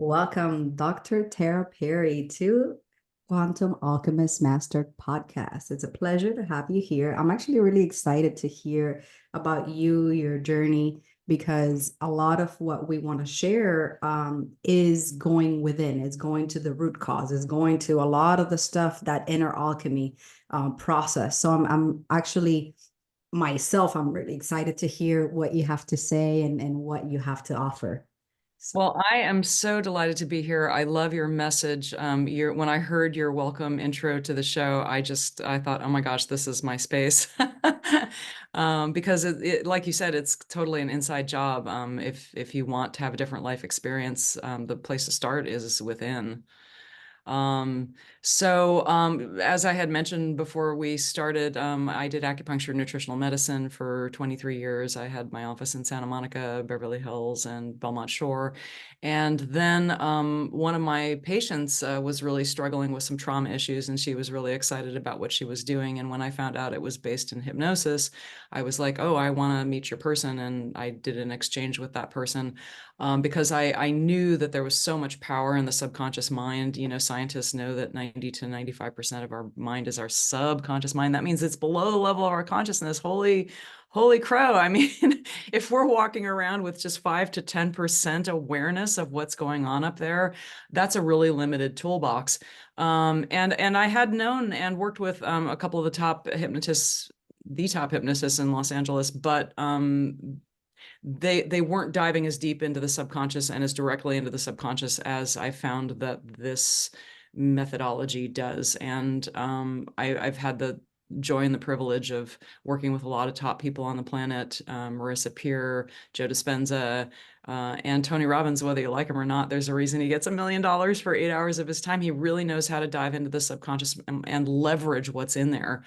Welcome, Dr. Tara Perry, to Quantum Alchemist Mastered Podcast. It's a pleasure to have you here. I'm actually really excited to hear about you, your journey, because a lot of what we want to share is going within, is going to the root cause, is going to a lot of the stuff, that inner alchemy process. So I'm actually myself, I'm really excited to hear what you have to say and what you have to offer. So. Well, I am so delighted to be here. I love your message. When I heard your welcome intro to the show, I thought, oh my gosh, this is my space. Because like you said, it's totally an inside job. If you want to have a different life experience, the place to start is within. Um, as I had mentioned before we started, I did acupuncture nutritional medicine for 23 years. I had my office in Santa Monica, Beverly Hills, and Belmont Shore. And then one of my patients was really struggling with some trauma issues, and she was really excited about what she was doing. And when I found out it was based in hypnosis, I was like, oh, I want to meet your person. And I did an exchange with that person. Because I knew that there was so much power in the subconscious mind. You know, scientists know that 90 to 95% of our mind is our subconscious mind. That means it's below the level of our consciousness. Holy crow. I mean, if we're walking around with just 5 to 10% awareness of what's going on up there, that's a really limited toolbox. And I had known and worked with a couple of the top hypnotists in Los Angeles, but they weren't diving as deep into the subconscious and as directly into the subconscious as I found that this methodology does. And I've had the joy and the privilege of working with a lot of top people on the planet, Marissa Peer, Joe Dispenza, and Tony Robbins. Whether you like him or not, there's a reason he gets $1 million for 8 hours of his time. He really knows how to dive into the subconscious and leverage what's in there.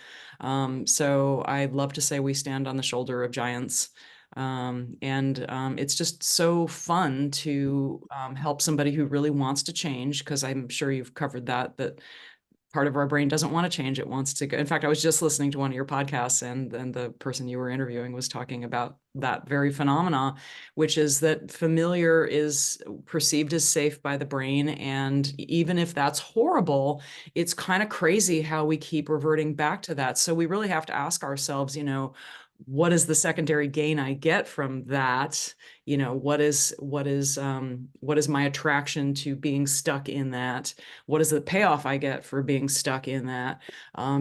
So I love to say we stand on the shoulder of giants. It's just so fun to help somebody who really wants to change, because I'm sure you've covered that part of our brain doesn't want to change. It wants to go. In fact, I was just listening to one of your podcasts, and the person you were interviewing was talking about that very phenomena, which is that familiar is perceived as safe by the brain. And even if that's horrible, it's kind of crazy how we keep reverting back to that. So we really have to ask ourselves, what is the secondary gain I get from that? What is my attraction to being stuck in that? What is the payoff I get for being stuck in that?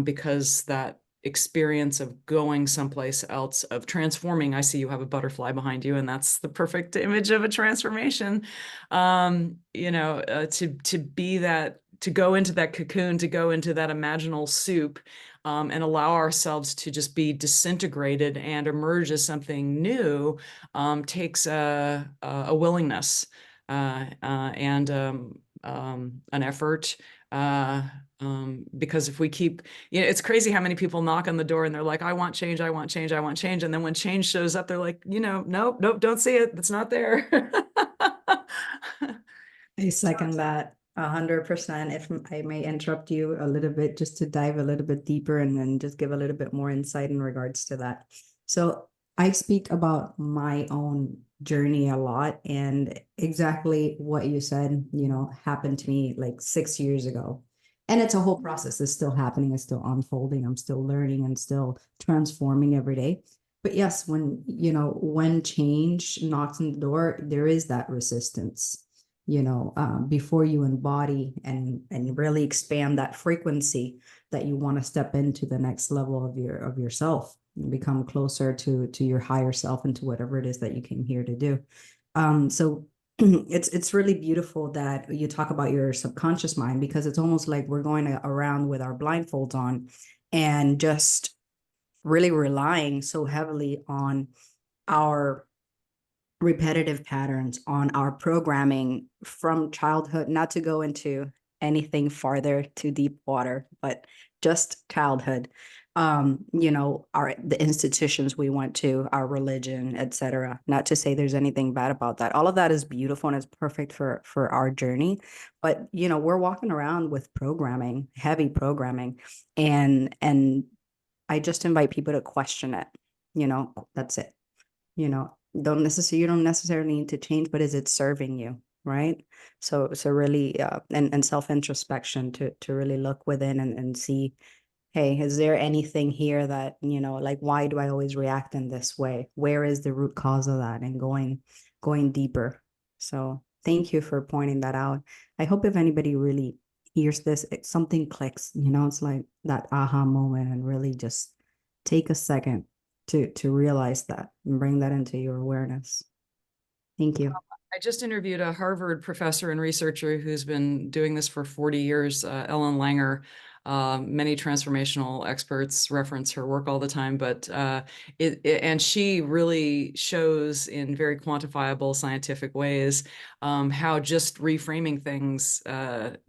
Because that experience of going someplace else, of transforming. I see you have a butterfly behind you, and that's the perfect image of a transformation. To be that, to go into that cocoon, to go into that imaginal soup, and allow ourselves to just be disintegrated and emerge as something new, takes a willingness and an effort. Because if we keep, it's crazy how many people knock on the door and they're like, I want change, I want change, I want change. And then when change shows up, they're like, nope, don't see it. It's not there. I second that 100%. If I may interrupt you a little bit, just to dive a little bit deeper and then just give a little bit more insight in regards to that. So I speak about my own journey a lot, and exactly what you said, happened to me like 6 years ago. And it's a whole process. It's still happening. It's still unfolding. I'm still learning and still transforming every day. But yes, when change knocks on the door, there is that resistance, before you embody and really expand that frequency, that you want to step into the next level of yourself and become closer to your higher self and to whatever it is that you came here to do. So it's really beautiful that you talk about your subconscious mind, because it's almost like we're going around with our blindfolds on and just really relying so heavily on our repetitive patterns, on our programming from childhood, not to go into anything farther to deep water, but just childhood. The institutions we went to, our religion, etc. Not to say there's anything bad about that. All of that is beautiful and is perfect for our journey. But we're walking around with programming, heavy programming, and I just invite people to question it. That's it. You don't necessarily need to change, but is it serving you? right? So really and self-introspection to really look within and see, hey, is there anything here that, like, why do I always react in this way? Where is the root cause of that? And going deeper. So thank you for pointing that out. I hope if anybody really hears this, something clicks, it's like that aha moment, and really just take a second to realize that and bring that into your awareness. Thank you. I just interviewed a Harvard professor and researcher who's been doing this for 40 years, Ellen Langer. Many transformational experts reference her work all the time, but and she really shows in very quantifiable scientific ways how just reframing things,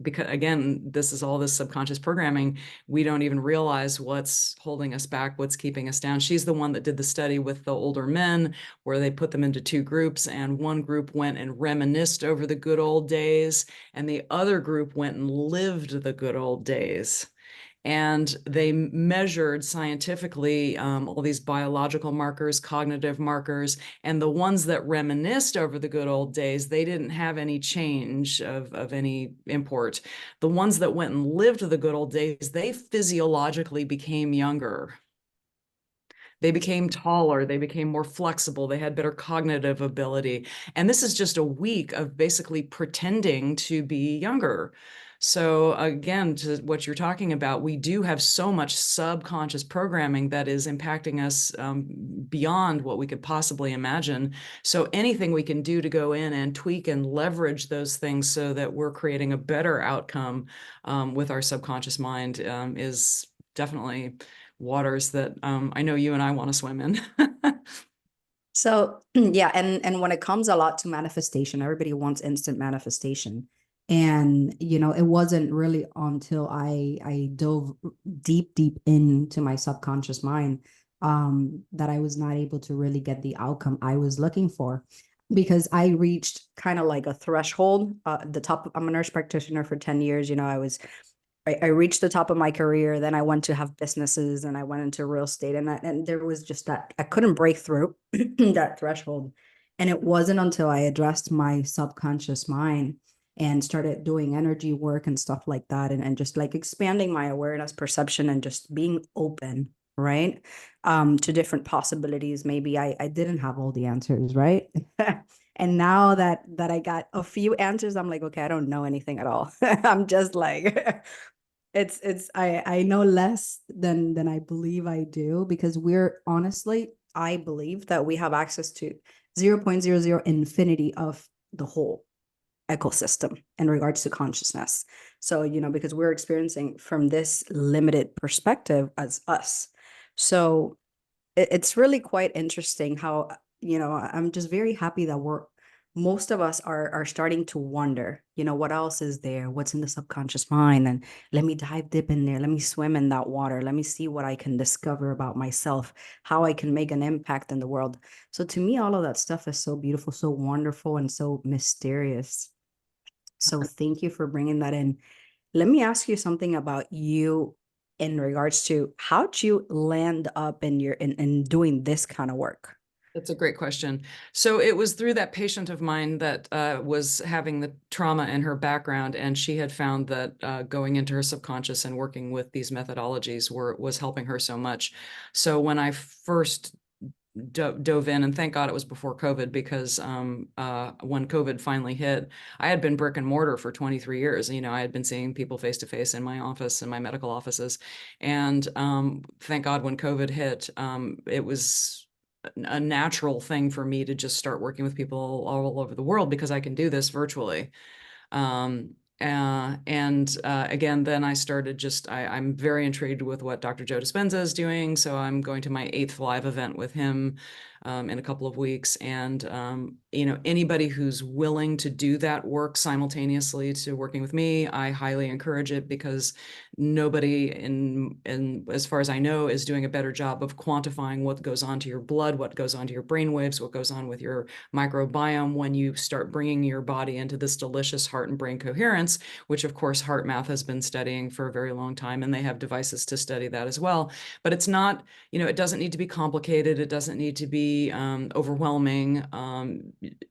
because again, this is all this subconscious programming. We don't even realize what's holding us back, what's keeping us down. She's the one that did the study with the older men, where they put them into two groups, and one group went and reminisced over the good old days, and the other group went and lived the good old days. And they measured scientifically all these biological markers, cognitive markers, and the ones that reminisced over the good old days, they didn't have any change of any import. The ones that went and lived the good old days, they physiologically became younger. They became taller, they became more flexible, they had better cognitive ability. And this is just a week of basically pretending to be younger. So again, to what you're talking about, we do have so much subconscious programming that is impacting us beyond what we could possibly imagine. So anything we can do to go in and tweak and leverage those things so that we're creating a better outcome with our subconscious mind is definitely waters that I know you and I want to swim in. So yeah, and when it comes a lot to manifestation, everybody wants instant manifestation. And it wasn't really until I dove deep into my subconscious mind that I was not able to really get the outcome I was looking for, because I reached kind of like a threshold. The top, I'm a nurse practitioner for 10 years. I reached the top of my career. Then I went to have businesses, and I went into real estate, and there was just that I couldn't break through that threshold. And it wasn't until I addressed my subconscious mind and started doing energy work and stuff like that, and just like expanding my awareness, perception, and just being open, right? To different possibilities. Maybe I didn't have all the answers, right? And now that I got a few answers, I'm like, okay, I don't know anything at all. I'm just like I know less than I believe I do, because we're honestly, I believe that we have access to 0.00 infinity of the whole ecosystem in regards to consciousness. So, because we're experiencing from this limited perspective as us. So it's really quite interesting how, I'm just very happy that most of us are starting to wonder, what else is there? What's in the subconscious mind? And let me dive deep in there. Let me swim in that water. Let me see what I can discover about myself, how I can make an impact in the world. So to me, all of that stuff is so beautiful, so wonderful, and so mysterious. So thank you for bringing that in. Let me ask you something about you in regards to how'd you land up in doing this kind of work? That's a great question. So it was through that patient of mine that was having the trauma in her background, and she had found that going into her subconscious and working with these methodologies was helping her so much. So when I first dove in, and thank God it was before COVID, because when COVID finally hit, I had been brick and mortar for 23 years. I had been seeing people face to face in my office, in my medical offices. And thank God when COVID hit, it was a natural thing for me to just start working with people all over the world, because I can do this virtually. Again, then I started I'm very intrigued with what Dr. Joe Dispenza is doing. So I'm going to my 8th live event with him in a couple of weeks. And, anybody who's willing to do that work simultaneously to working with me, I highly encourage it, because nobody as far as I know, is doing a better job of quantifying what goes on to your blood, what goes on to your brain waves, what goes on with your microbiome when you start bringing your body into this delicious heart and brain coherence, which of course HeartMath has been studying for a very long time, and they have devices to study that as well. But it's not, it doesn't need to be complicated. It doesn't need to be be overwhelming.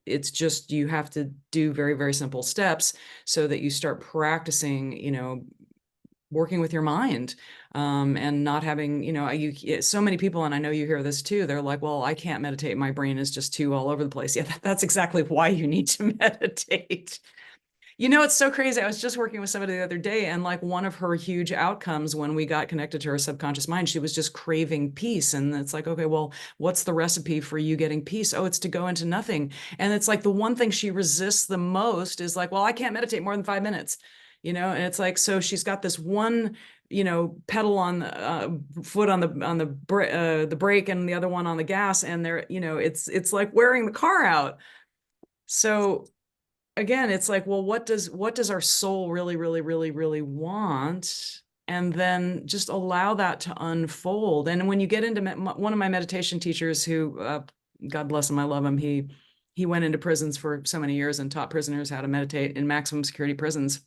It's just, you have to do very, very simple steps so that you start practicing, you know, working with your mind, and not having, you know, so many people, and I know you hear this too, they're like, well, I can't meditate. My brain is just too all over the place. Yeah, that's exactly why you need to meditate. You know, it's so crazy. I was just working with somebody the other day, and like one of her huge outcomes when we got connected to her subconscious mind, she was just craving peace. And it's like, okay, well, what's the recipe for you getting peace? Oh, it's to go into nothing. And it's like the one thing she resists the most is like, well, I can't meditate more than 5 minutes, you know? And it's like, so she's got this one, you know, pedal on the foot on the brake and the other one on the gas. And they're, you know, it's like wearing the car out. So again, it's like, well, what does our soul really, really, really, really want? And then just allow that to unfold. And when you get into one of my meditation teachers who, God bless him, I love him. He went into prisons for so many years and taught prisoners how to meditate in maximum security prisons.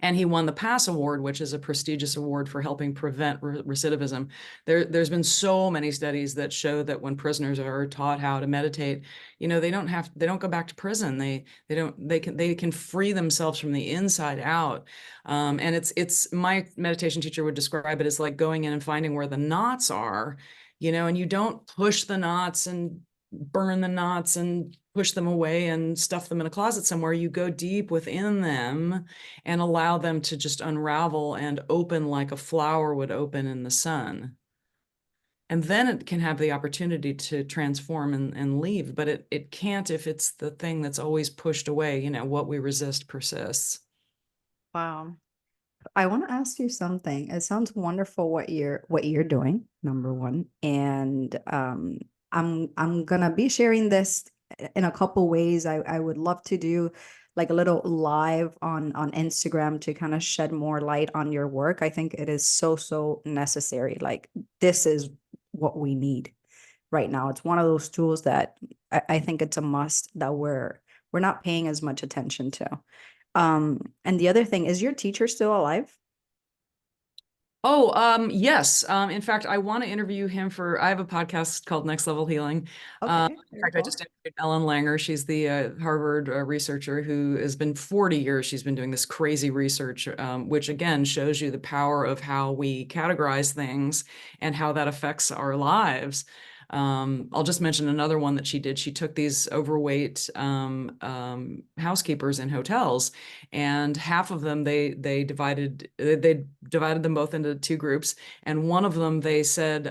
And he won the PASS Award, which is a prestigious award for helping prevent recidivism. There's been so many studies that show that when prisoners are taught how to meditate, you know, they don't go back to prison. They can free themselves from the inside out. And it's my meditation teacher would describe it as like going in and finding where the knots are, you know, and you don't push the knots and burn the knots and push them away and stuff them in a closet somewhere. You go deep within them and allow them to just unravel and open like a flower would open in the sun. And then it can have the opportunity to transform and leave, but it can't if it's the thing that's always pushed away. You know, what we resist persists. Wow. I want to ask you something. It sounds wonderful what you're doing, number one. And I'm gonna be sharing this in a couple ways. I would love to do like a little live on Instagram to kind of shed more light on your work. I think it is so necessary. Like this is what we need right now. It's one of those tools that I think it's a must that we're not paying as much attention to. And the other thing is, your teacher still alive? Oh, yes. In fact, I want to interview him I have a podcast called Next Level Healing. Okay, In very fact, I cool. just interviewed Ellen Langer. She's the Harvard researcher who has been 40 years. She's been doing this crazy research, which again shows you the power of how we categorize things and how that affects our lives. I'll just mention another one that she did. She took these overweight housekeepers in hotels, and half of them they divided them both into two groups, and one of them they said,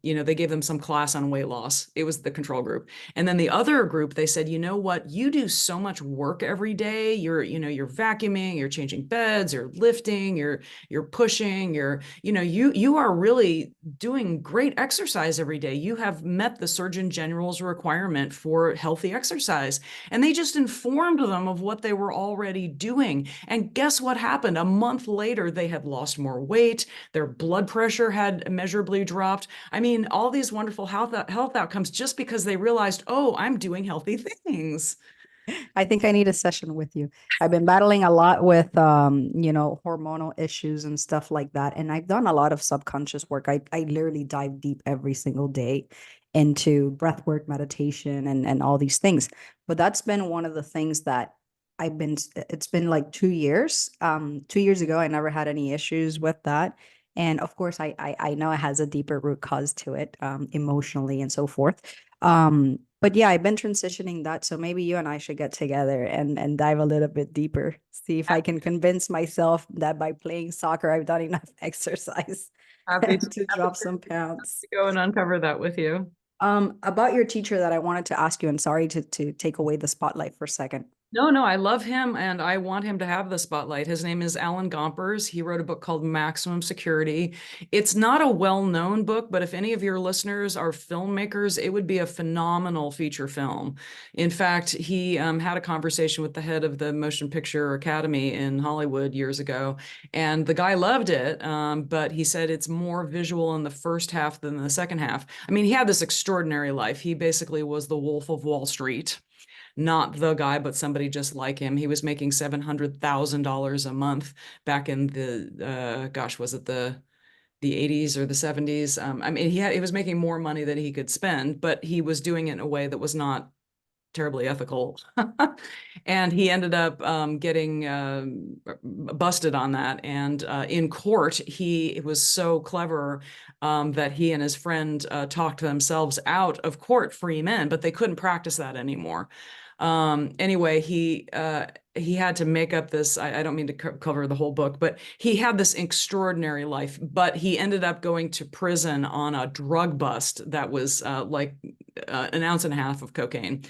you know, they gave them some class on weight loss. It was the control group. And then the other group, they said, you know what, you do so much work every day. You're vacuuming, you're changing beds, you're lifting, you're pushing, you are really doing great exercise every day. You have met the Surgeon General's requirement for healthy exercise. And they just informed them of what they were already doing. And guess what happened? A month later, they had lost more weight. Their blood pressure had immeasurably dropped. I mean, all these wonderful health outcomes just because they realized, oh, I'm doing healthy things. I think I need a session with you. I've been battling a lot with hormonal issues and stuff like that. And I've done a lot of subconscious work. I literally dive deep every single day into breath work, meditation, and all these things. But that's been one of the things that it's been like 2 years. 2 years ago, I never had any issues with that. And of course, I know it has a deeper root cause to it, emotionally and so forth. But yeah, I've been transitioning that. So maybe you and I should get together and dive a little bit deeper. See if I can convince myself that by playing soccer, I've done enough exercise Happy to, to drop some pounds. go and uncover that with you. About your teacher that I wanted to ask you, and sorry to take away the spotlight for a second. No, I love him and I want him to have the spotlight. His name is Alan Gompers. He wrote a book called Maximum Security. It's not a well-known book, but if any of your listeners are filmmakers, it would be a phenomenal feature film. In fact, he had a conversation with the head of the Motion Picture Academy in Hollywood years ago, and the guy loved it, but he said it's more visual in the first half than the second half. I mean, he had this extraordinary life. He basically was the Wolf of Wall Street. Not the guy, but somebody just like him. He was making $700,000 a month back in the, was it the the 80s or the 70s. I mean, he was making more money than he could spend, but he was doing it in a way that was not terribly ethical. And he ended up getting busted on that. And in court, he was so clever that he and his friend talked themselves out of court-free men, but they couldn't practice that anymore. Anyway, he had to make up this, I don't mean to cover the whole book, but he had this extraordinary life, but he ended up going to prison on a drug bust that was like an ounce and a half of cocaine.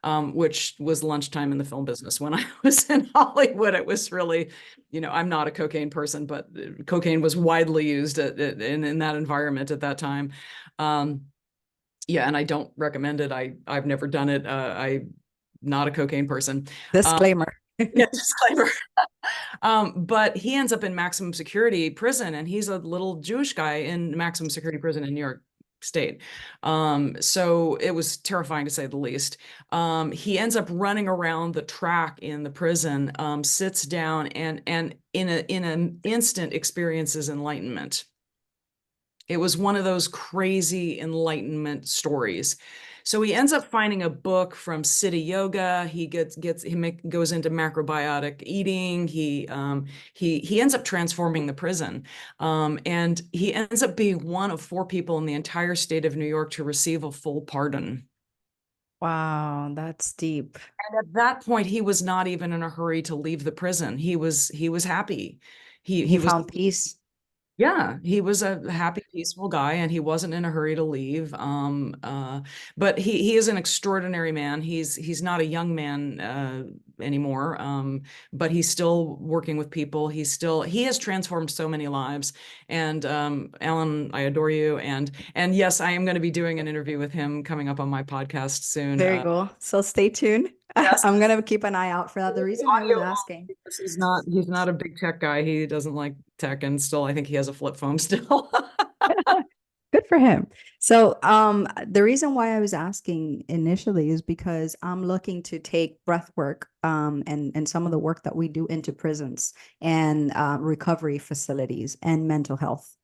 Which was lunchtime in the film business. When I was in Hollywood, it was really, I'm not a cocaine person, but cocaine was widely used in that environment at that time. Yeah, and I don't recommend it. I've never done it. I'm not a cocaine person. Disclaimer. Yeah, disclaimer. But he ends up in maximum security prison, and he's a little Jewish guy in maximum security prison in New York State. So it was terrifying to say the least. He ends up running around the track in the prison, sits down, and in an instant experiences enlightenment. It was one of those crazy enlightenment stories. So he ends up finding a book from City Yoga. He goes into macrobiotic eating. He ends up transforming the prison, and he ends up being one of 4 people in the entire state of New York to receive a full pardon. Wow, that's deep. And at that point, he was not even in a hurry to leave the prison. He was happy. He found peace. Yeah, he was a happy, peaceful guy, and he wasn't in a hurry to leave. But he is an extraordinary man. He's not a young man anymore, but he's still working with people. He has transformed so many lives. And Alan, I adore you. And yes, I am going to be doing an interview with him coming up on my podcast soon. There you go. So stay tuned. Yes. I'm gonna keep an eye out for that. The reason I was asking. He's not a big tech guy. He doesn't like tech, and still I think he has a flip phone still. Good for him. So the reason why I was asking initially is because I'm looking to take breath work and some of the work that we do into prisons and recovery facilities and mental health.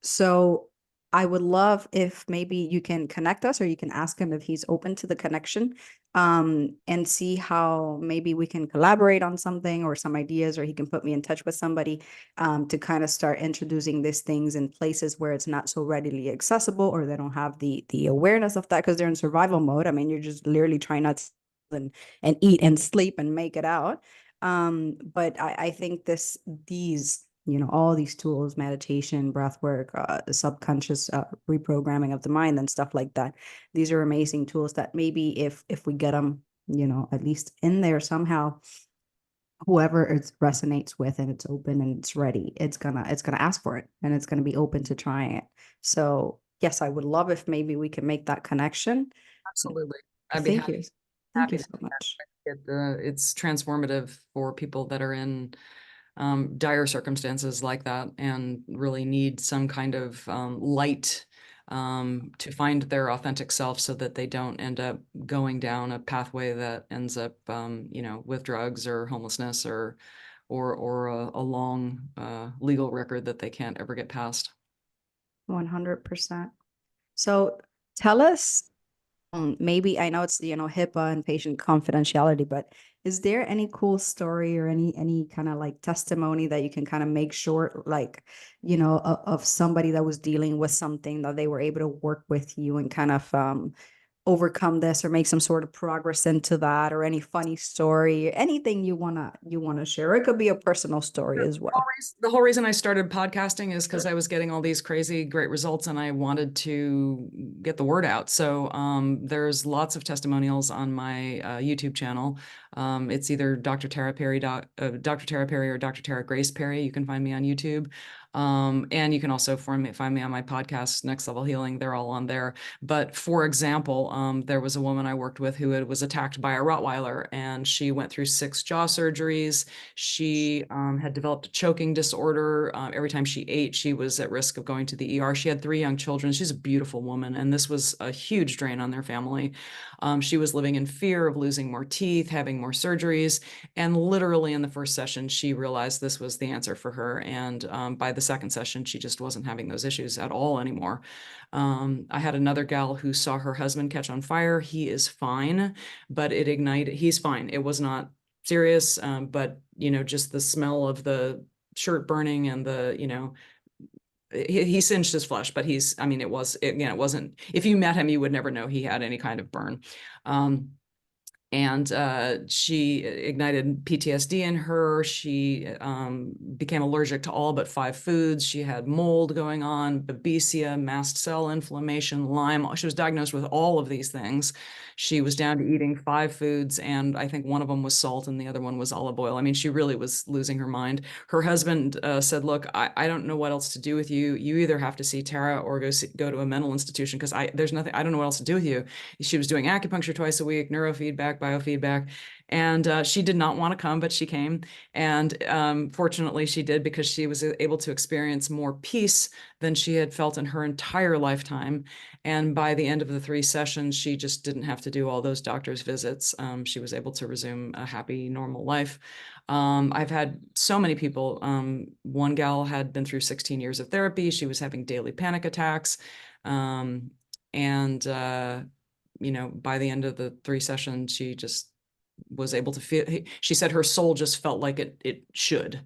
So I would love if maybe you can connect us, or you can ask him if he's open to the connection, and see how maybe we can collaborate on something or some ideas, or he can put me in touch with somebody to kind of start introducing these things in places where it's not so readily accessible, or they don't have the awareness of that because they're in survival mode. I mean, you're just literally trying not to and eat and sleep and make it out. But I think these all these tools, meditation, breath work, subconscious reprogramming of the mind and stuff like that. These are amazing tools that maybe if we get them, at least in there somehow, whoever it resonates with and it's open and it's ready, it's gonna ask for it, and it's gonna be open to trying it. So yes, I would love if maybe we can make that connection. Absolutely. I'd be Thank happy. you. Thank you so much. It's transformative for people that are in dire circumstances like that and really need some kind of light to find their authentic self, so that they don't end up going down a pathway that ends up, with drugs or homelessness or a long legal record that they can't ever get past. 100%. So tell us, maybe I know it's HIPAA and patient confidentiality, but is there any cool story or any kind of like testimony that you can kind of make short, like of somebody that was dealing with something that they were able to work with you and kind of overcome this or make some sort of progress into that, or any funny story, anything you wanna share? It could be a personal story as well. The whole reason I started podcasting is because I was getting all these crazy great results, and I wanted to get the word out. So there's lots of testimonials on my YouTube channel. It's either Dr. Tara Perry, Dr. Tara Perry, or Dr. Tara Grace Perry. You can find me on YouTube. And you can also find me on my podcast, Next Level Healing. They're all on there. But for example, there was a woman I worked with who was attacked by a Rottweiler, and she went through 6 jaw surgeries. She had developed a choking disorder. Every time she ate, she was at risk of going to the ER. She had 3 young children. She's a beautiful woman, and this was a huge drain on their family. She was living in fear of losing more teeth, having more surgeries, and literally in the first session, she realized this was the answer for her. And by the second session, she just wasn't having those issues at all anymore. I had another gal who saw her husband catch on fire. He is fine, but it ignited, he's fine. It was not serious, but just the smell of the shirt burning and he singed his flesh, but it wasn't, if you met him, you would never know he had any kind of burn. And she ignited PTSD in her. She became allergic to all but 5 foods. She had mold going on, babesia, mast cell inflammation, Lyme. She was diagnosed with all of these things. She was down to eating 5 foods, and I think one of them was salt and the other one was olive oil. I mean, she really was losing her mind. Her husband said, look, I don't know what else to do with you. You either have to see Tara or go to a mental institution, because there's nothing, I don't know what else to do with you. She was doing acupuncture twice a week, neurofeedback, biofeedback. And she did not want to come, but she came. And fortunately, she did, because she was able to experience more peace than she had felt in her entire lifetime. And by the end of the 3 sessions, she just didn't have to do all those doctor's visits. She was able to resume a happy, normal life. I've had so many people. One gal had been through 16 years of therapy. She was having daily panic attacks. By the end of the 3 sessions, she just was able to feel, she said her soul just felt like it should.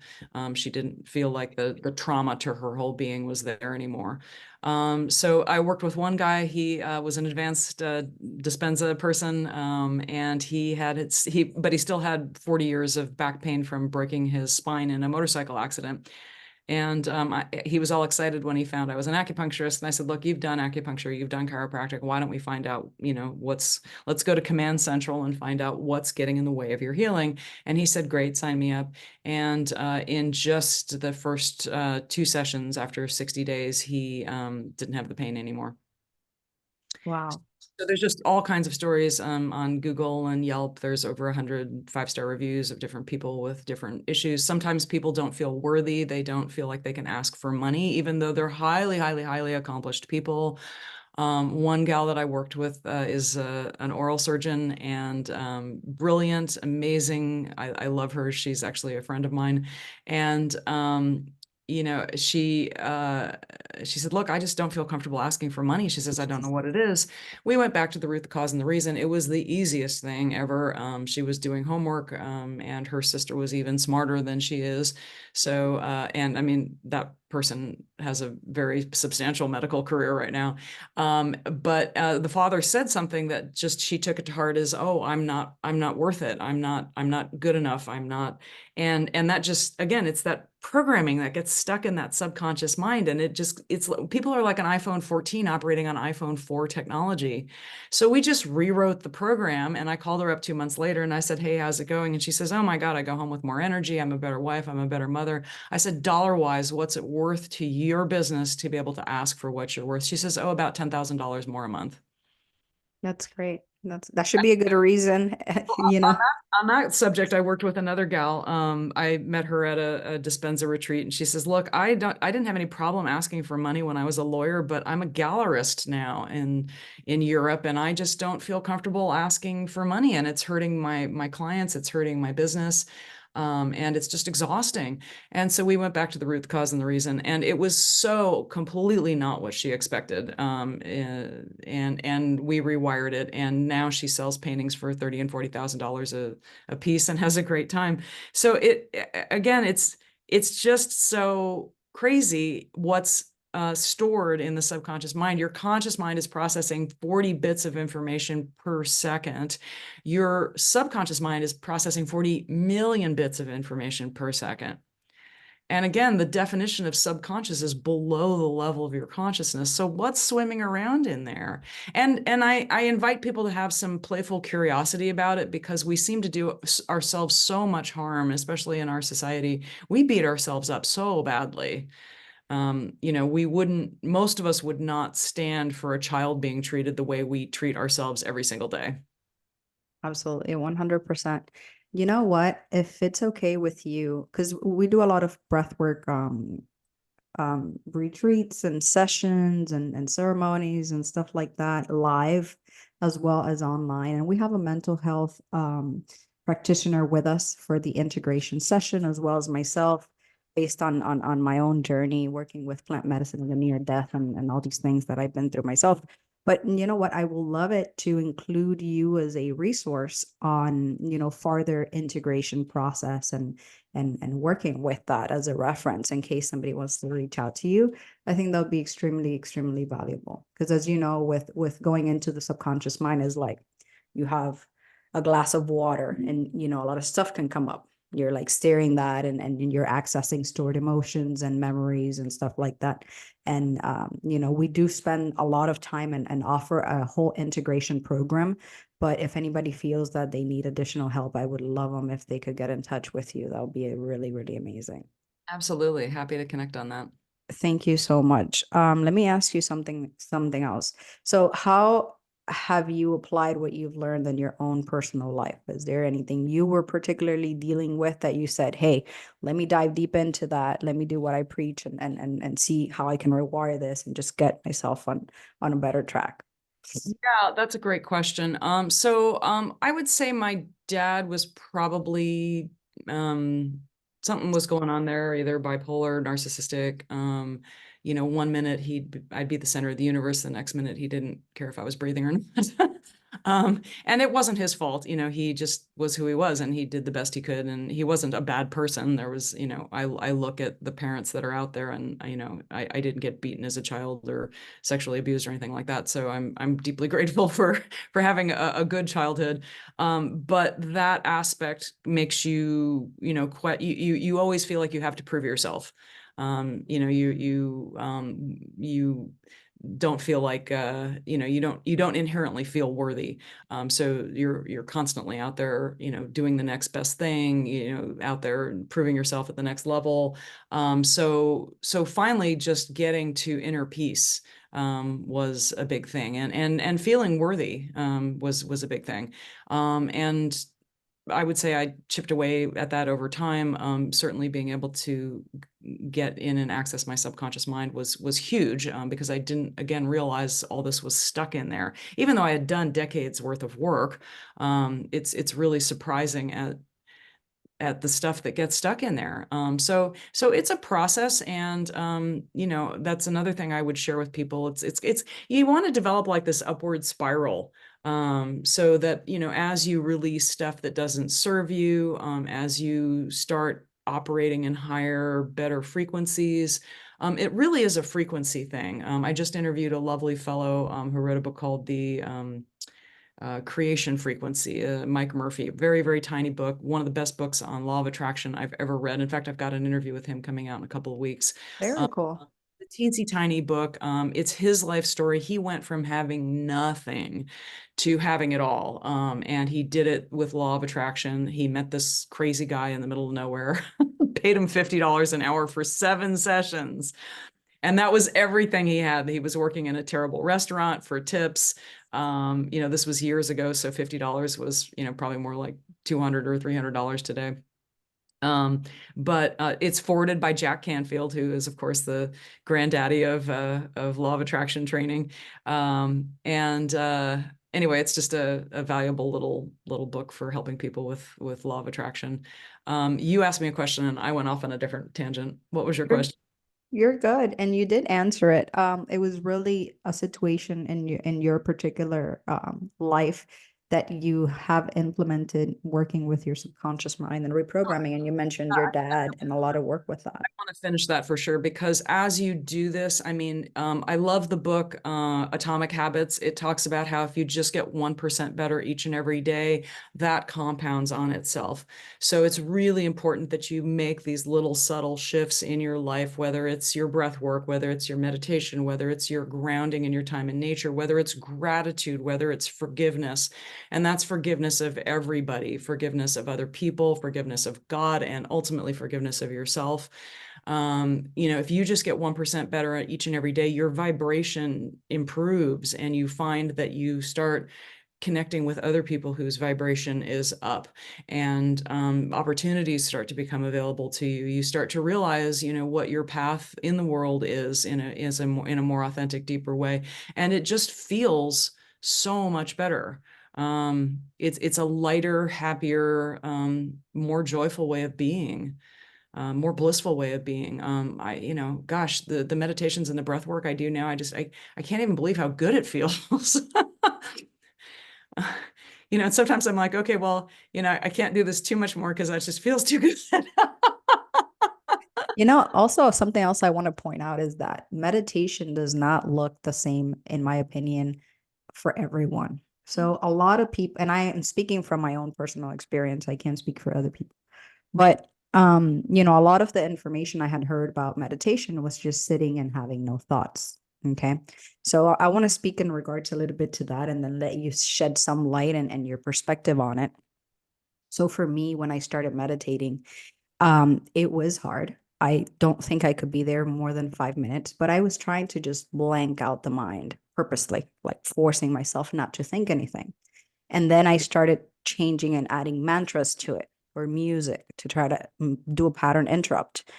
She didn't feel like the trauma to her whole being was there anymore. So I worked with one guy. He was an advanced Dispenza person, and but he still had 40 years of back pain from breaking his spine in a motorcycle accident. And he was all excited when he found I was an acupuncturist. And I said, look, you've done acupuncture, you've done chiropractic. Why don't we find out, let's go to Command Central and find out what's getting in the way of your healing. And he said, great, sign me up. And in just the first 2 sessions, after 60 days, he didn't have the pain anymore. Wow. So there's just all kinds of stories on Google and Yelp. There's over 100 5-star reviews of different people with different issues. Sometimes people don't feel worthy. They don't feel like they can ask for money, even though they're highly, highly, highly accomplished people. One gal that I worked with is an oral surgeon, and brilliant, amazing. I love her. She's actually a friend of mine. And she said, look, I just don't feel comfortable asking for money. She says, I don't know what it is. We went back to the root, the cause, and the reason. It was the easiest thing ever. She was doing homework, and her sister was even smarter than she is. So, and I mean, that person has a very substantial medical career right now. But the father said something that just, she took it to heart as, oh, I'm not worth it. I'm not good enough. I'm not. And that just, again, it's that programming that gets stuck in that subconscious mind. And it's people are like an iPhone 14 operating on iPhone 4 technology. So we just rewrote the program, and I called her up 2 months later and I said, hey, how's it going? And she says, oh my God, I go home with more energy. I'm a better wife. I'm a better mother. I said, dollar wise, what's it worth to your business to be able to ask for what you're worth? She says, oh, about $10,000 more a month. That's great. That should be a good reason, On that subject, I worked with another gal. I met her at a Dispenza retreat, and she says, look, I didn't have any problem asking for money when I was a lawyer, but I'm a gallerist now in Europe, and I just don't feel comfortable asking for money, and it's hurting my clients, it's hurting my business. And it's just exhausting. And so we went back to the root, the cause, and the reason, and it was so completely not what she expected. And we rewired it, and now she sells paintings for $30,000 and $40,000 a piece and has a great time. So it's just so crazy what's stored in the subconscious mind. Your conscious mind is processing 40 bits of information per second. Your subconscious mind is processing 40 million bits of information per second. And again, the definition of subconscious is below the level of your consciousness. So what's swimming around in there? And I invite people to have some playful curiosity about it, because we seem to do ourselves so much harm, especially in our society. We beat ourselves up so badly. Most of us would not stand for a child being treated the way we treat ourselves every single day. Absolutely, 100%. You know what? If it's okay with you, because we do a lot of breathwork retreats and sessions and ceremonies and stuff like that, live as well as online. And we have a mental health practitioner with us for the integration session, as well as myself. based on my own journey working with plant medicine and the near death and all these things that I've been through myself. But you know what? I will love it to include you as a resource on, farther integration process and working with that as a reference in case somebody wants to reach out to you. I think that would be extremely, extremely valuable. Because as you know, with going into the subconscious mind is like you have a glass of water and a lot of stuff can come up. You're like staring that and you're accessing stored emotions and memories and stuff like that. And we do spend a lot of time and offer a whole integration program. But if anybody feels that they need additional help, I would love them if they could get in touch with you. That would be really, really amazing. Absolutely. Happy to connect on that. Thank you so much. Let me ask you something else. So how have you applied what you've learned in your own personal life? Is there anything you were particularly dealing with that you said, hey, let me dive deep into that. Let me do what I preach and see how I can rewire this and just get myself on a better track? Yeah, that's a great question. I would say my dad was probably something was going on there, either bipolar, narcissistic. 1 minute I'd be the center of the universe, the next minute he didn't care if I was breathing or not. And it wasn't his fault, he just was who he was and he did the best he could. And he wasn't a bad person. There was, I look at the parents that are out there and, I didn't get beaten as a child or sexually abused or anything like that. So I'm deeply grateful for having a good childhood. But that aspect makes you, you always feel like you have to prove yourself. You don't feel like you don't inherently feel worthy, so you're constantly out there doing the next best thing, out there proving yourself at the next level. So finally just getting to inner peace was a big thing, and feeling worthy was a big thing, and I would say I chipped away at that over time. Certainly being able to get in and access my subconscious mind was huge, because I didn't, again, realize all this was stuck in there. Even though I had done decades worth of work, it's really surprising at the stuff that gets stuck in there. So it's a process, and that's another thing I would share with people. It's you want to develop like this upward spiral, so that as you release stuff that doesn't serve you, as you start operating in higher, better frequencies. It really is a frequency thing. I just interviewed a lovely fellow who wrote a book called the Creation Frequency, Mike Murphy. Very, very tiny book, one of the best books on law of attraction I've ever read. In fact, I've got an interview with him coming out in a couple of weeks. Very cool. The teensy tiny book. It's his life story. He went from having nothing to having it all. And he did it with law of attraction. He met this crazy guy in the middle of nowhere, paid him $50 an hour for 7 sessions. And that was everything he had. He was working in a terrible restaurant for tips. This was years ago, so $50 was, probably more like $200 or $300 today. But it's forwarded by Jack Canfield, who is, of course, the granddaddy of law of attraction training. Anyway, it's just a valuable little book for helping people with law of attraction. You asked me a question and I went off on a different tangent. What was your question? You're good, and you did answer it. It was really a situation in your particular life that you have implemented working with your subconscious mind and reprogramming, and you mentioned your dad and a lot of work with that. Want to finish that for sure, because as you do this, I love the book Atomic Habits. It talks about how if you just get 1% better each and every day, that compounds on itself. So it's really important that you make these little subtle shifts in your life, whether it's your breath work, whether it's your meditation, whether it's your grounding in your time in nature, whether it's gratitude, whether it's forgiveness. And that's forgiveness of everybody, forgiveness of other people, forgiveness of God, and ultimately forgiveness of yourself. If you just get 1% better each and every day, your vibration improves, and you find that you start connecting with other people whose vibration is up, and opportunities start to become available to you. You start to realize, what your path in the world is in a more authentic, deeper way, and it just feels so much better. It's a lighter, happier, more joyful way of being. more blissful way of being. Gosh, the meditations and the breath work I do now, I can't even believe how good it feels. And sometimes I'm like, okay, well, I can't do this too much more because that just feels too good. Also something else I want to point out is that meditation does not look the same, in my opinion, for everyone. So a lot of people, and I am speaking from my own personal experience, I can't speak for other people, but a lot of the information I had heard about meditation was just sitting and having no thoughts. Okay. So I want to speak in regards a little bit to that and then let you shed some light and your perspective on it. So for me, when I started meditating, it was hard. I don't think I could be there more than 5 minutes, but I was trying to just blank out the mind purposely, like forcing myself not to think anything. And then I started changing and adding mantras to it or music to try to do a pattern interrupt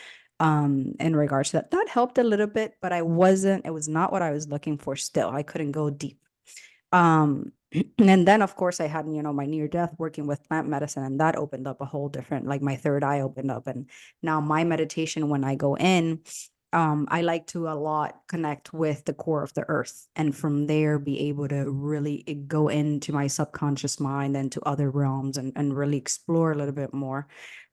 in regards to that. That helped a little bit, but it was not what I was looking for still. I couldn't go deep. And then of course I had, my near death working with plant medicine, and that opened up a whole different, like my third eye opened up. And now my meditation, when I go in, I like to a lot connect with the core of the earth, and from there be able to really go into my subconscious mind and to other realms and really explore a little bit more.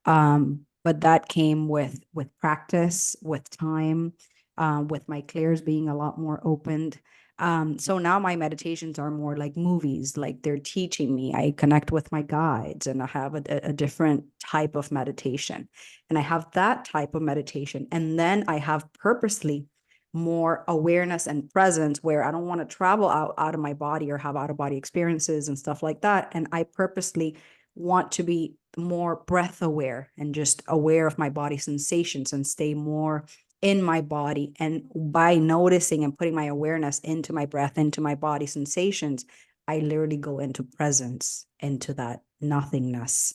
But that came with practice, with time, with my clairs being a lot more opened. So now my meditations are more like movies, like they're teaching me. I connect with my guides, and I have a different type of meditation. And I have that type of meditation. And then I have purposely more awareness and presence where I don't want to travel out of my body or have out of body experiences and stuff like that. And I purposely want to be more breath aware and just aware of my body sensations and stay more in my body. And by noticing and putting my awareness into my breath, into my body sensations, I literally go into presence, into that nothingness.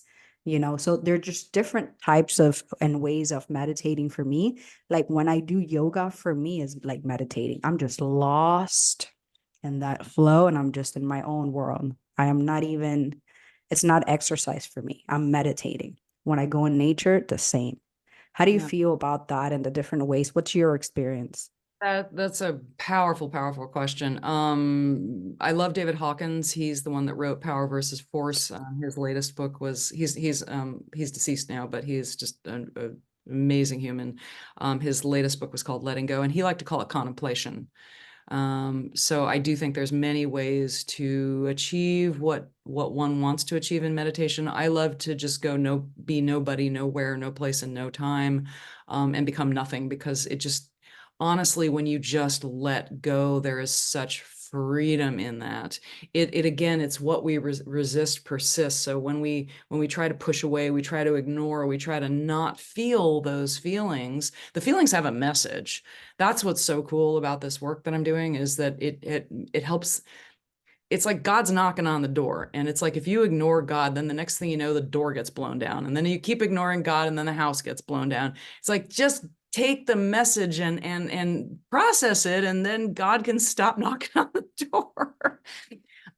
So they're just different types of and ways of meditating for me. Like when I do yoga, for me is like meditating. I'm just lost in that flow, and I'm just in my own world. I am not even, it's not exercise for me. I'm meditating. When I go in nature, the same. How do you feel about that and the different ways? What's your experience? That's a powerful, powerful question. I love David Hawkins. He's the one that wrote Power versus Force. His latest book was he's deceased now, but he's just an amazing human. His latest book was called Letting Go, and he liked to call it contemplation. So I do think there's many ways to achieve what one wants to achieve in meditation. I love to just be nobody, nowhere, no place, and no time, and become nothing, because it just, honestly, when you just let go, there is such freedom in that. Again, it's what we resist persists. So when we try to push away, we try to ignore, we try to not feel those feelings, the feelings have a message. That's what's so cool about this work that I'm doing, is that it helps. It's like God's knocking on the door, and it's like, if you ignore God, then the next thing you know, the door gets blown down, and then you keep ignoring God, and then the house gets blown down. It's like, just take the message and process it, and then God can stop knocking on the door.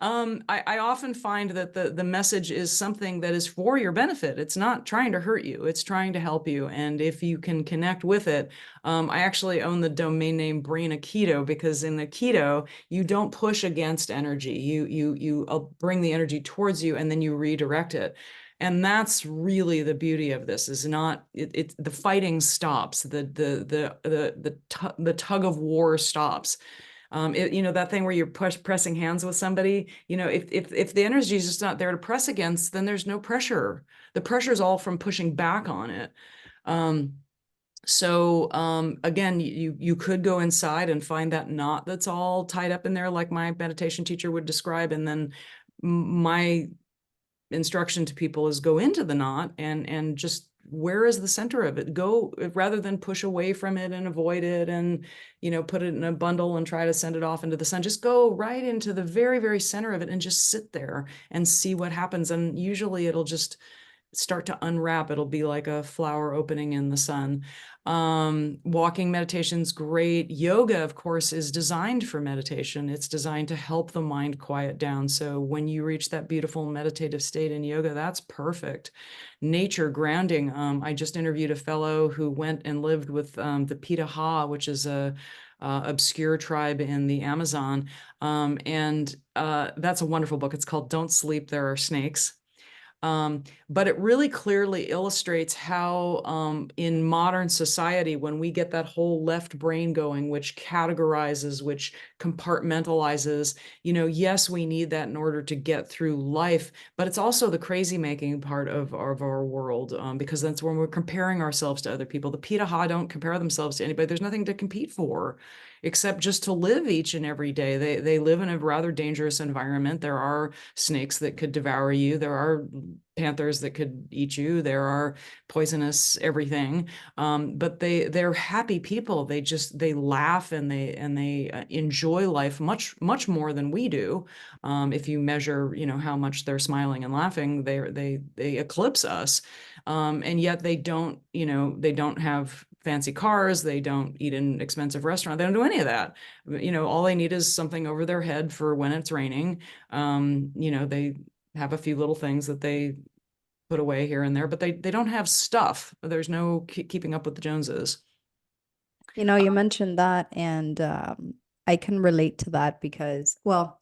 I often find that the message is something that is for your benefit. It's not trying to hurt you. It's trying to help you. And if you can connect with it, I actually own the domain name Brain Aikido, because in Aikido, you don't push against energy. You bring the energy towards you, and then you redirect it. And that's really the beauty of this, is not the fighting stops, the tug of war stops. That thing where you're pressing hands with somebody, if the energy is just not there to press against, then there's no pressure. The pressure is all from pushing back on it. Again, you could go inside and find that knot that's all tied up in there, like my meditation teacher would describe. And then my instruction to people is go into the knot and just, where is the center of it? Go, rather than push away from it and avoid it and, put it in a bundle and try to send it off into the sun. Just go right into the very, very center of it and just sit there and see what happens. And usually it'll just start to unwrap. It'll be like a flower opening in the sun. Walking meditation's great. Yoga, of course, is designed for meditation. It's designed to help the mind quiet down. So when you reach that beautiful meditative state in yoga, that's perfect. Nature grounding. I just interviewed a fellow who went and lived with the Pitaha, which is a obscure tribe in the Amazon. And that's a wonderful book. It's called Don't Sleep, There Are Snakes. But it really clearly illustrates how in modern society, when we get that whole left brain going, which categorizes, which compartmentalizes, yes, we need that in order to get through life, but it's also the crazy making part of our world, because that's when we're comparing ourselves to other people. The Pitaha don't compare themselves to anybody. There's nothing to compete for except just to live each and every day. They live in a rather dangerous environment. There are snakes that could devour you. There are panthers that could eat you. There are poisonous everything. But they're happy people. They laugh and they enjoy life much more than we do. If you measure, how much they're smiling and laughing, they eclipse us. And yet they don't have fancy cars. They don't eat in expensive restaurants. They don't do any of that. All they need is something over their head for when it's raining. They have a few little things that they put away here and there, but they don't have stuff. There's no keeping up with the Joneses. You mentioned that, and I can relate to that because, well,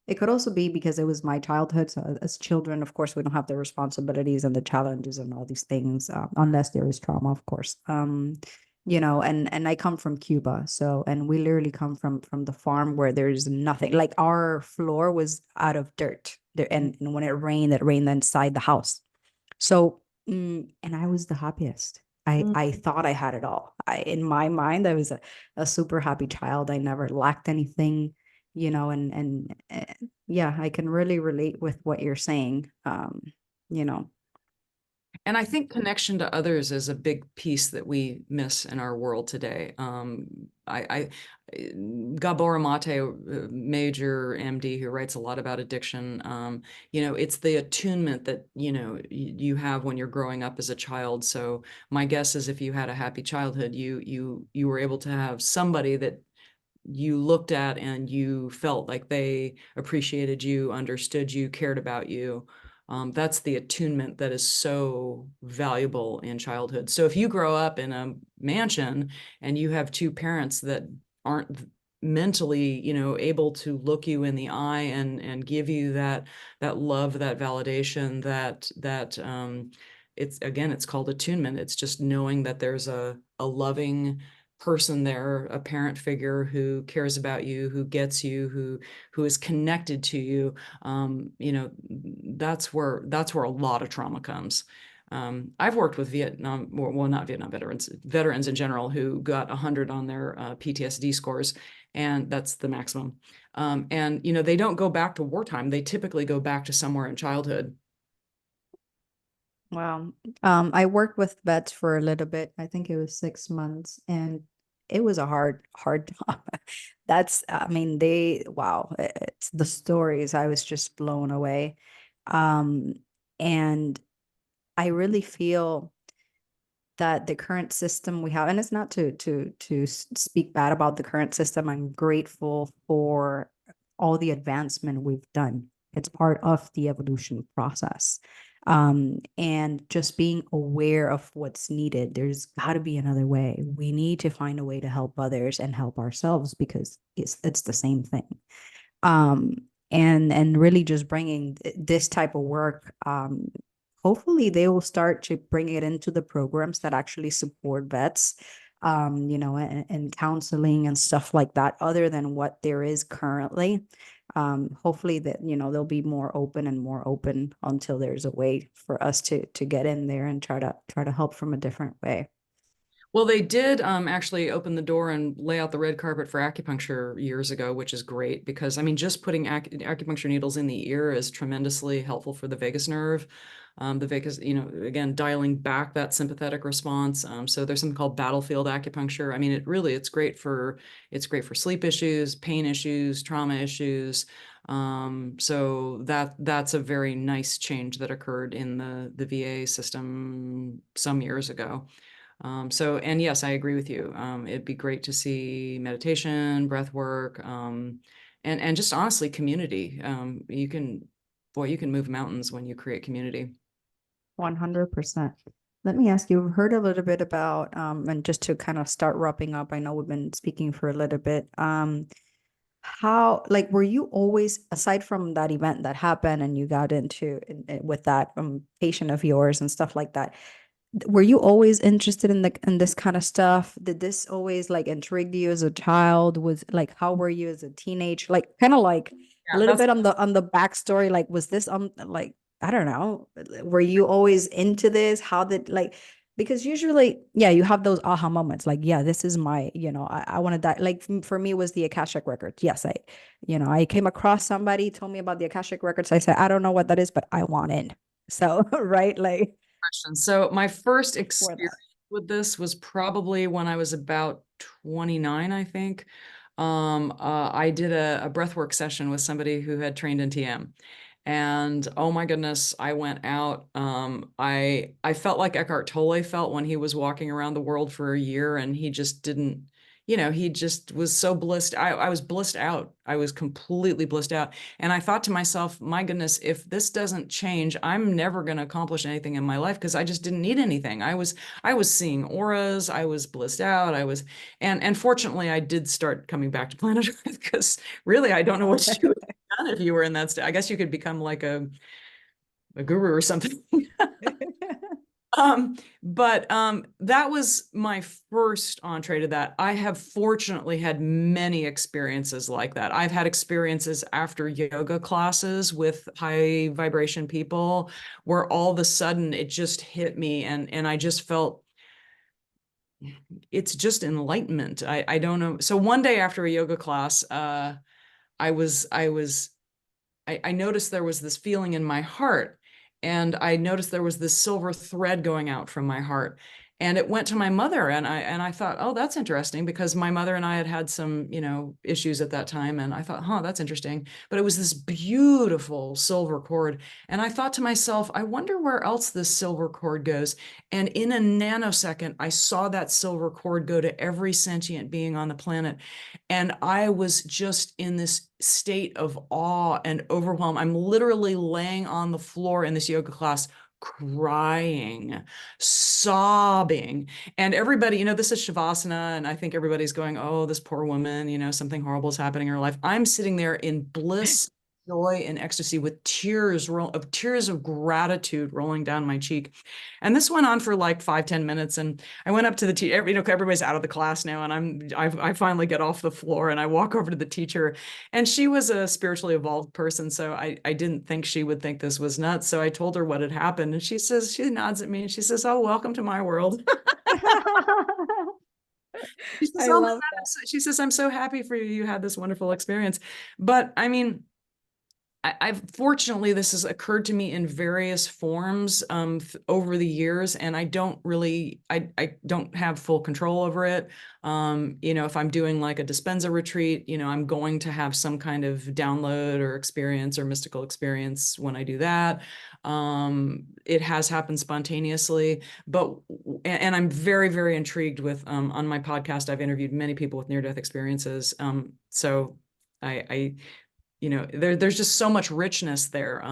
it could also be because it was my childhood. So as children, of course, we don't have the responsibilities and the challenges and all these things, unless there is trauma, of course. And I come from Cuba, and we literally come from the farm where there's nothing. Like our floor was out of dirt there, and when it rained inside the house. So, and I was the happiest. I thought I had it all. In my mind, I was a super happy child. I never lacked anything, and yeah, I can really relate with what you're saying. And I think connection to others is a big piece that we miss in our world today. Gabor Mate, a major MD who writes a lot about addiction, it's the attunement that, you have when you're growing up as a child. So my guess is if you had a happy childhood, you were able to have somebody that you looked at and you felt like they appreciated you, understood you, cared about you. That's the attunement that is so valuable in childhood. So if you grow up in a mansion and you have two parents that aren't mentally, able to look you in the eye and give you that love, that validation, it's called attunement. It's just knowing that there's a loving person there, a parent figure who cares about you, who gets you, who is connected to you. That's where a lot of trauma comes. I've worked with not Vietnam veterans in general who got 100 on their PTSD scores, and that's the maximum. And they don't go back to wartime. They typically go back to somewhere in childhood. Wow. I worked with vets for a little bit. I think it was 6 months, and it was a hard job. It's the stories. I was just blown away. And I really feel that the current system we have, and it's not to speak bad about the current system. I'm grateful for all the advancement we've done. It's part of the evolution process. And just being aware of what's needed. There's got to be another way. We need to find a way to help others and help ourselves because it's the same thing. And really just bringing this type of work. Hopefully they will start to bring it into the programs that actually support vets, and counseling and stuff like that, other than what there is currently. Hopefully that, they'll be more open until there's a way for us to get in there and try to help from a different way. Well, they did actually open the door and lay out the red carpet for acupuncture years ago, which is great because, just putting acupuncture needles in the ear is tremendously helpful for the vagus nerve. The vagus, again, dialing back that sympathetic response. So there's something called battlefield acupuncture. It's great for sleep issues, pain issues, trauma issues. So that's a very nice change that occurred in the VA system some years ago. And yes, I agree with you. It'd be great to see meditation, breath work, and just honestly community. You can move mountains when you create community. 100%. Let me ask you, we've heard a little bit about, and just to kind of start wrapping up, I know we've been speaking for a little bit. How, like, were you always, aside from that event that happened and you got into with that patient of yours and stuff like that, were you always interested in this kind of stuff? Did this always like intrigue you as a child? Was like, how were you as a teenage? Like, kind of like a Yeah, little bit on the backstory. Like, was this like, I don't know, were you always into this? How did, like, because usually, yeah, you have those aha moments. Like, yeah, this is my, I want to die. Like for me, it was the Akashic records. Yes, I came across somebody told me about the Akashic records. I said, I don't know what that is, but I want in. So, right, like. question. So my first For experience that. with this was probably when I was about 29, I think. I did a breathwork session with somebody who had trained in TM. And oh my goodness, I went out. I felt like Eckhart Tolle felt when he was walking around the world for a year, and he just didn't, he just was so blissed. I was blissed out. I was completely blissed out. And I thought to myself, my goodness, if this doesn't change, I'm never going to accomplish anything in my life, because I just didn't need anything. I was seeing auras. I was blissed out. And fortunately, I did start coming back to planet Earth, because really, I don't know what you would have done if you were in that state. I guess you could become like a guru or something. But that was my first entree to that. I have fortunately had many experiences like that. I've had experiences after yoga classes with high vibration people where all of a sudden it just hit me, and I just felt it's just enlightenment. I don't know. So one day after a yoga class, I noticed there was this feeling in my heart, and I noticed there was this silver thread going out from my heart, and it went to my mother. And I thought, oh, that's interesting, because my mother and I had had some, issues at that time. And I thought, that's interesting. But it was this beautiful silver cord. And I thought to myself, I wonder where else this silver cord goes. And in a nanosecond, I saw that silver cord go to every sentient being on the planet. And I was just in this state of awe and overwhelm. I'm literally laying on the floor in this yoga class, crying, sobbing. And everybody, this is Shavasana, and I think everybody's going, oh, this poor woman, something horrible is happening in her life. I'm sitting there in bliss, joy, and ecstasy, with tears of gratitude rolling down my cheek. And this went on for like 5-10 minutes. And I went up to the teacher, everybody's out of the class now. And I finally get off the floor, and I walk over to the teacher, and she was a spiritually evolved person. So I didn't think she would think this was nuts. So I told her what had happened. And she nods at me and she says, oh, welcome to my world. She says, I oh my love God, that. she says, I'm so happy for you. You had this wonderful experience. But I mean, I've fortunately, this has occurred to me in various forms over the years, and I don't have full control over it. If I'm doing like a Dispenza retreat, I'm going to have some kind of download or experience or mystical experience when I do that. It has happened spontaneously, and I'm very, very intrigued with, on my podcast, I've interviewed many people with near-death experiences. So I there's just so much richness there.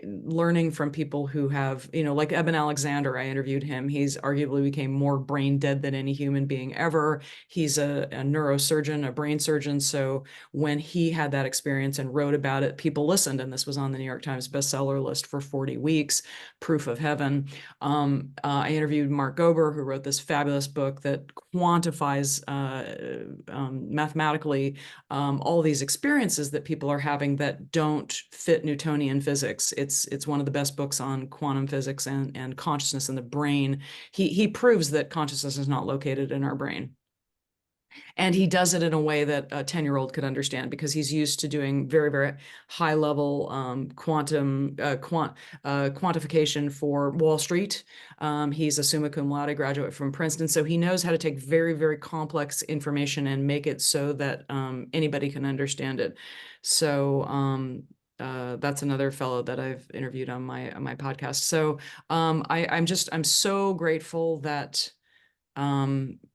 Learning from people who have, like Eben Alexander, I interviewed him. He's arguably became more brain dead than any human being ever. He's a neurosurgeon, a brain surgeon. So when he had that experience and wrote about it, people listened, and this was on the New York Times bestseller list for 40 weeks, Proof of Heaven. I interviewed Mark Gober, who wrote this fabulous book that quantifies mathematically all these experiences that people are having that don't fit Newtonian physics. It's one of the best books on quantum physics and consciousness in the brain. He proves that consciousness is not located in our brain. And he does it in a way that a 10-year-old could understand, because he's used to doing very, very high level quantification for Wall Street. He's a summa cum laude graduate from Princeton. So he knows how to take very, very complex information and make it so that anybody can understand it. So that's another fellow that I've interviewed on my podcast. So I'm so grateful that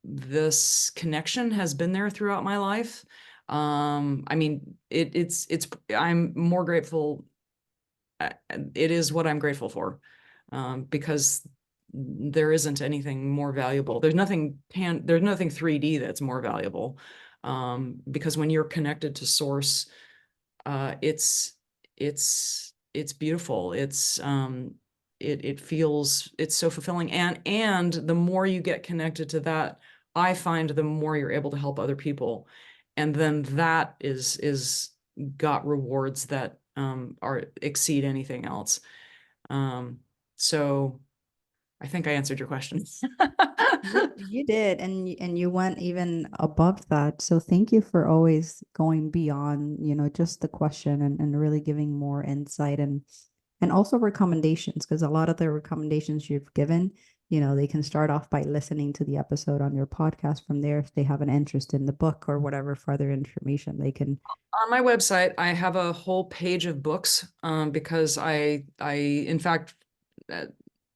this connection has been there throughout my life. I mean, I'm more grateful. It is what I'm grateful for, because there isn't anything more valuable. There's nothing 3D that's more valuable. Because when you're connected to source, it's beautiful. It feels, it's so fulfilling. And the more you get connected to that, I find the more you're able to help other people. And then that is got rewards that exceed anything else. So I think I answered your question. You did, and you went even above that. So thank you for always going beyond, just the question, and really giving more insight and also recommendations, because a lot of the recommendations you've given, they can start off by listening to the episode on your podcast. From there, if they have an interest in the book or whatever further information, they can. On my website, I have a whole page of books, because I in fact,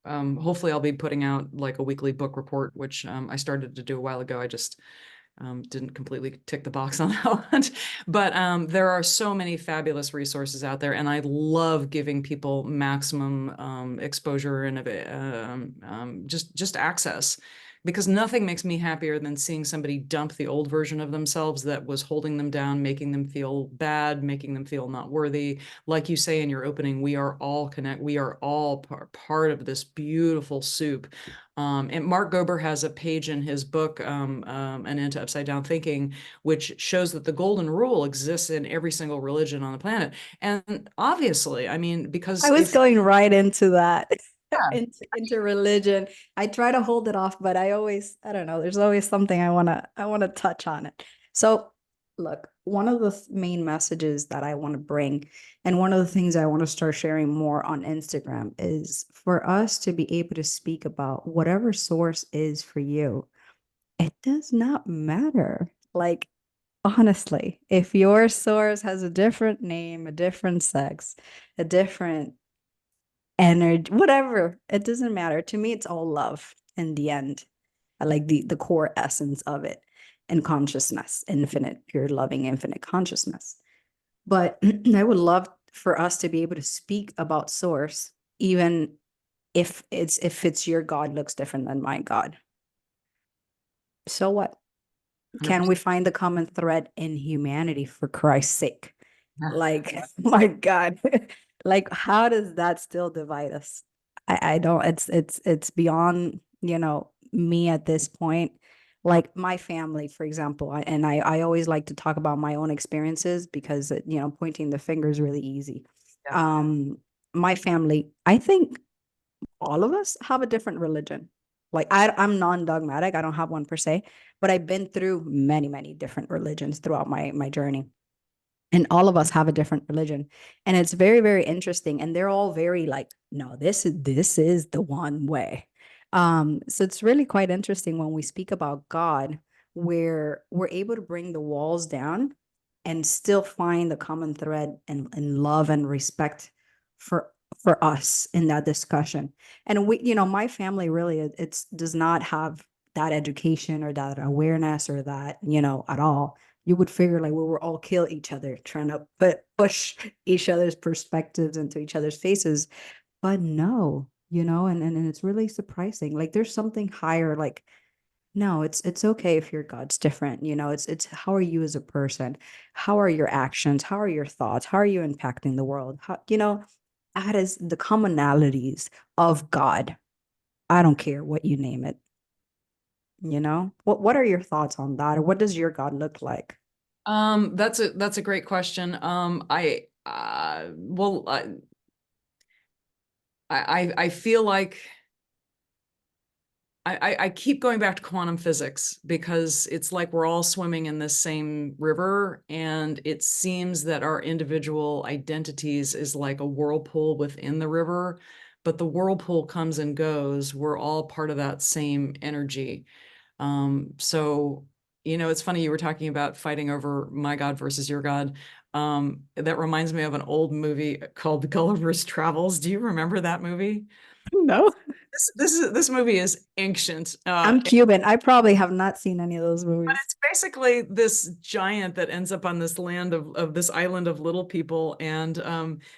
hopefully I'll be putting out like a weekly book report, which I started to do a while ago. I just didn't completely tick the box on that one. But there are so many fabulous resources out there, and I love giving people maximum exposure and just access, because nothing makes me happier than seeing somebody dump the old version of themselves that was holding them down, making them feel bad, making them feel not worthy. Like you say in your opening, we are all we are all part of this beautiful soup. And Mark Gober has a page in his book, An End to Upside Down Thinking, which shows that the golden rule exists in every single religion on the planet. And obviously, I mean, because I was going right into that. yeah. into religion. I try to hold it off, but I don't know, there's always something I want to touch on it. So look, one of the main messages that I want to bring, and one of the things I want to start sharing more on Instagram, is for us to be able to speak about whatever source is for you. It does not matter. Like, honestly, if your source has a different name, a different sex, a different energy, whatever, it doesn't matter. To me, it's all love in the end. I like the core essence of it, and consciousness, infinite, pure, loving, infinite consciousness. But I would love for us to be able to speak about source, even if it's your God looks different than my God. So what? Can 100%. we find the common thread in humanity, for Christ's sake? Like, my God, like, how does that still divide us? I don't, it's beyond, me at this point. Like my family, for example, I always like to talk about my own experiences, because, pointing the finger is really easy. Yeah. My family, I think all of us have a different religion. Like I'm non-dogmatic. I don't have one per se, but I've been through many, many different religions throughout my journey. And all of us have a different religion. And it's very, very interesting. And they're all very like, no, this is the one way. So it's really quite interesting when we speak about God, where we're able to bring the walls down and still find the common thread and love and respect for us in that discussion. And my family really, it's does not have that education or that awareness or that, at all. You would figure like we were all kill each other, trying to push each other's perspectives into each other's faces. But no, and it's really surprising. Like there's something higher, like, no, it's okay if your God's different. It's how are you as a person? How are your actions? How are your thoughts? How are you impacting the world? That is the commonalities of God. I don't care what you name it. What are your thoughts on that? Or what does your God look like? That's a great question. Well, I feel like I keep going back to quantum physics because it's like we're all swimming in this same river, and it seems that our individual identities is like a whirlpool within the river, but the whirlpool comes and goes. We're all part of that same energy. So, it's funny you were talking about fighting over my God versus your God. That reminds me of an old movie called Gulliver's Travels. Do you remember that movie? No. This movie is ancient. I'm Cuban. I probably have not seen any of those movies. It's basically this giant that ends up on this land of this island of little people, and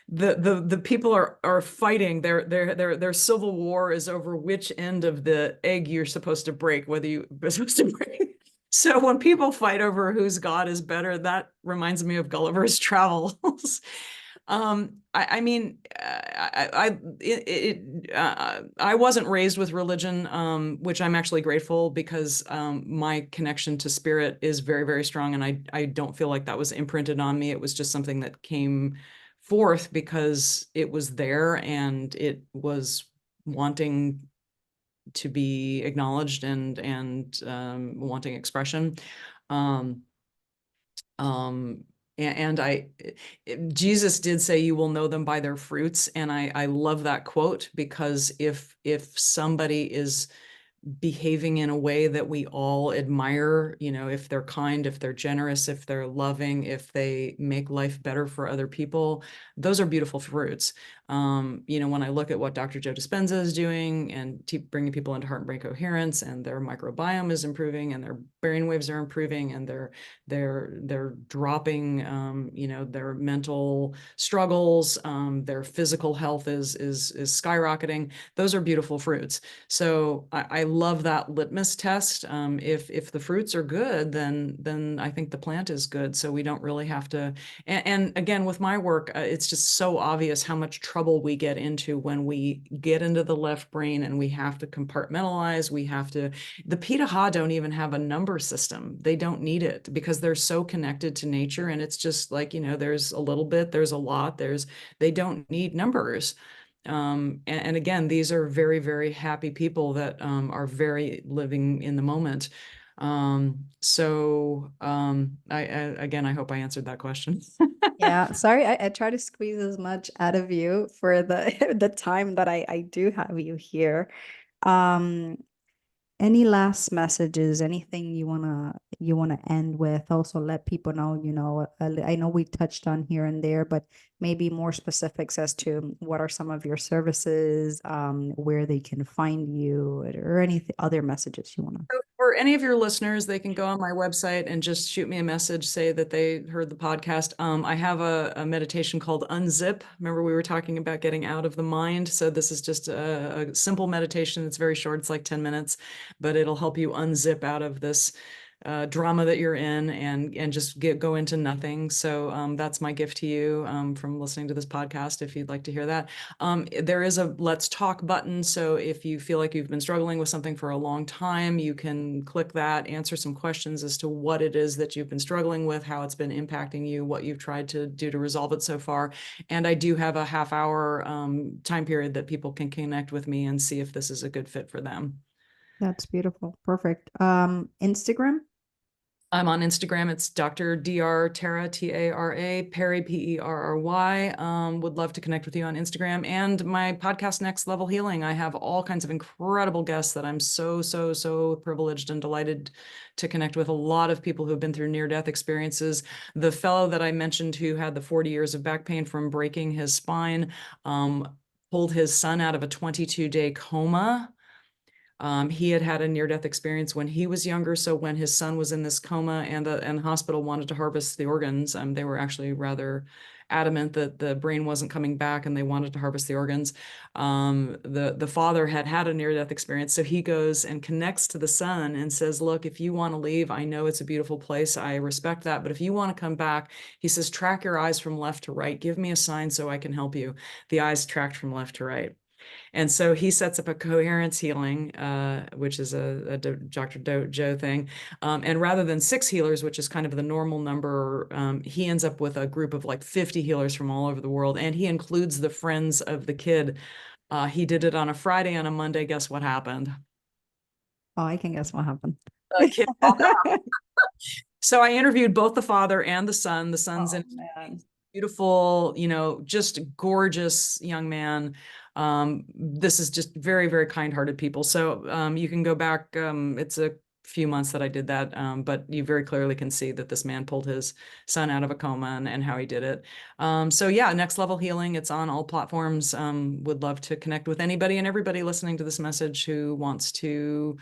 the people are fighting. Their civil war is over which end of the egg you're supposed to break, whether you're supposed to break. So when people fight over whose God is better, that reminds me of Gulliver's Travels. I mean, I wasn't raised with religion, which I'm actually grateful, because my connection to spirit is very, very strong, and I don't feel like that was imprinted on me. It was just something that came forth because it was there and it was wanting to be acknowledged and wanting expression. Um, um, and Jesus did say, you will know them by their fruits. And I love that quote, because if somebody is behaving in a way that we all admire, if they're kind, if they're generous, if they're loving, if they make life better for other people, those are beautiful fruits. When I look at what Dr. Joe Dispenza is doing and bringing people into heart and brain coherence, and their microbiome is improving, and their brain waves are improving, and they're dropping, their mental struggles, their physical health is skyrocketing. Those are beautiful fruits. So I love that litmus test. If the fruits are good, then I think the plant is good. So we don't really have to. And again, with my work, it's just so obvious how much trouble we get into when we get into the left brain and we have to compartmentalize. The Pitaha don't even have a number system. They don't need it because they're so connected to nature. And it's just like, there's a little bit, there's a lot, they don't need numbers. And again, these are very, very happy people that are very living in the moment. Again, I hope I answered that question. Yeah, sorry, I try to squeeze as much out of you for the the time that I do have you here. Um, any last messages, anything you wanna end with? Also let people know, I know we touched on here and there, but maybe more specifics as to what are some of your services, where they can find you, or any other messages you wanna. So for any of your listeners, they can go on my website and just shoot me a message, say that they heard the podcast. I have a meditation called Unzip. Remember, we were talking about getting out of the mind. So this is just a simple meditation. It's very short. It's like 10 minutes, but it'll help you unzip out of this drama that you're in and just go into nothing. So that's my gift to you from listening to this podcast, if you'd like to hear that. There is a Let's Talk button. So if you feel like you've been struggling with something for a long time, you can click that, answer some questions as to what it is that you've been struggling with, how it's been impacting you, what you've tried to do to resolve it so far. And I do have a half-hour time period that people can connect with me and see if this is a good fit for them. That's beautiful. Perfect. Instagram? I'm on Instagram. It's Dr. Dr. Tara, Tara, Perry, Perry. Would love to connect with you on Instagram, and my podcast, Next Level Healing. I have all kinds of incredible guests that I'm so privileged and delighted to connect with. A lot of people who've been through near-death experiences. The fellow that I mentioned who had the 40 years of back pain from breaking his spine, pulled his son out of a 22-day coma. He had a near-death experience when he was younger. So when his son was in this coma and the hospital wanted to harvest the organs, they were actually rather adamant that the brain wasn't coming back and they wanted to harvest the organs. The father had a near-death experience. So he goes and connects to the son and says, look, if you want to leave, I know it's a beautiful place. I respect that. But if you want to come back, he says, track your eyes from left to right. Give me a sign so I can help you. The eyes tracked from left to right. And so he sets up a coherence healing, which is a Dr. Joe thing. And rather than 6 healers, which is kind of the normal number, he ends up with a group of like 50 healers from all over the world. And he includes the friends of the kid. He did it on a Friday. On a Monday, guess what happened? Oh, I can guess what happened. Kid. So I interviewed both the father and the son. The son's Oh in man. beautiful, just gorgeous young man. This is just very, very kind-hearted people. So you can go back. It's a few months that I did that, but you very clearly can see that this man pulled his son out of a coma and how he did it. So yeah, Next Level Healing. It's on all platforms. Would love to connect with anybody and everybody listening to this message who wants to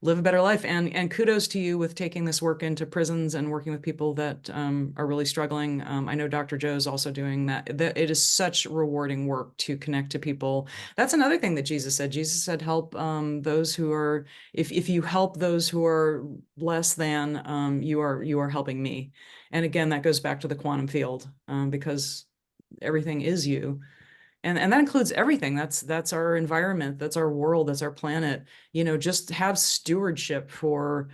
live a better life. And kudos to you with taking this work into prisons and working with people that are really struggling. I know Dr. Joe's also doing that. It is such rewarding work to connect to people. That's another thing that Jesus said. Jesus said, help those who are, if you help those who are less than, you are helping me. And again, that goes back to the quantum field, because everything is you. And that includes everything. That's our environment, that's our world, that's our planet. Just have stewardship for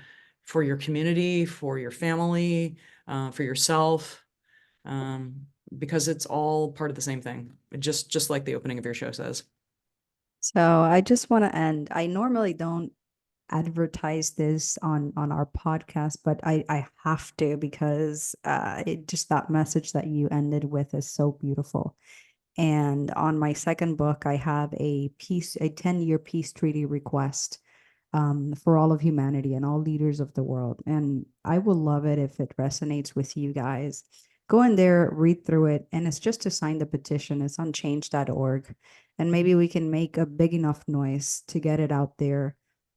your community, for your family, for yourself, because it's all part of the same thing. Just like the opening of your show says. So I just want to end. I normally don't advertise this on our podcast, but I have to because it just that message that you ended with is so beautiful. And on my second book, I have a 10-year peace treaty request for all of humanity and all leaders of the world. And I will love it if it resonates with you guys. Go in there, read through it, and it's just to sign the petition. It's on change.org. And maybe we can make a big enough noise to get it out there.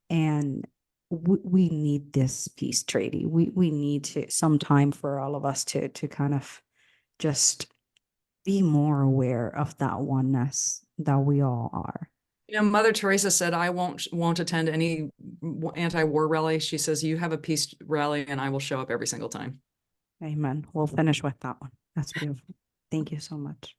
And we need this peace treaty. We need to some time for all of us to kind of just be more aware of that oneness that we all are. Mother Teresa said, I won't attend any anti-war rally. She says, you have a peace rally and I will show up every single time. Amen. We'll finish with that one. That's beautiful. Thank you so much.